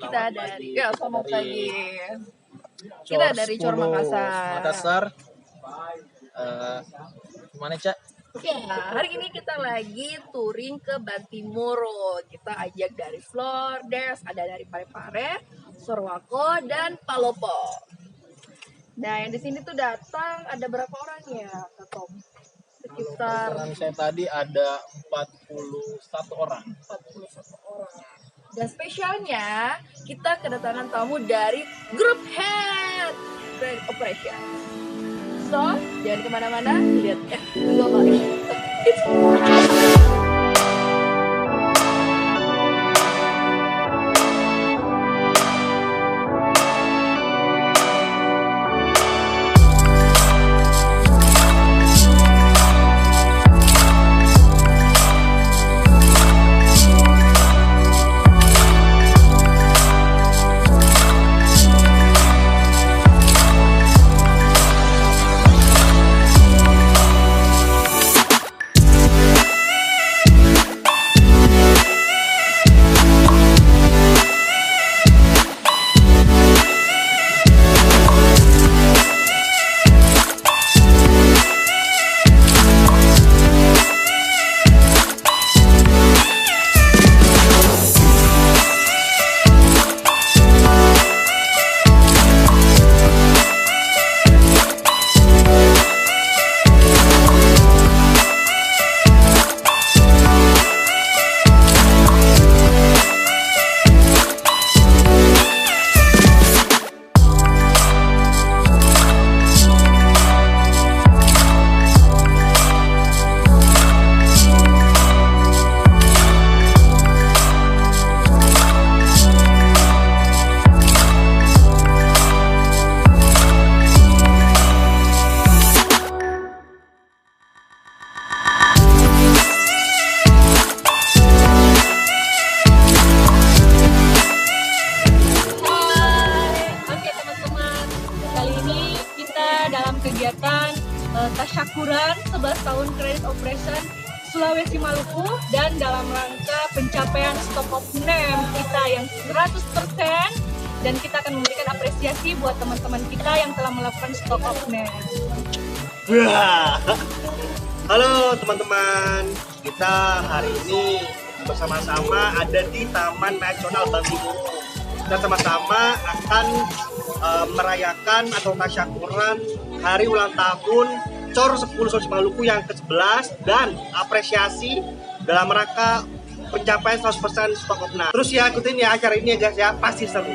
kita dari ya selamat pagi. Cor Kita dari Cor 10 Makassar. Makassar. Gimana, Cak? Ya, hari ini kita lagi touring ke Bantimoro. Kita ajak dari Flores, ada dari Parepare, Sorowako, dan Palopo. Nah, yang di sini tuh datang ada berapa orang ya, Kak Tom? Sekitar Perkiraan saya tadi ada 41 orang. 41 orang. Dan spesialnya kita kedatangan tamu dari grup Head Grand Operation. So, jangan kemana-mana, lihat ya. Tunggu apa kegiatan tasyakuran 11 tahun Credit Operation Sulawesi Maluku, dan dalam rangka pencapaian stock of name kita yang 100%, dan kita akan memberikan apresiasi buat teman-teman kita yang telah melakukan stock of name. Halo teman-teman, kita hari ini bersama-sama ada di Taman Nasional Bantimoro. Kita sama-sama akan merayakan atau tasyakuran hari ulang tahun Cor 10 Sulawesi Maluku yang ke-11 dan apresiasi dalam rangka pencapaian 100% stok of name. Terus ya ikutin ya acara ini ya guys ya, pasti seru.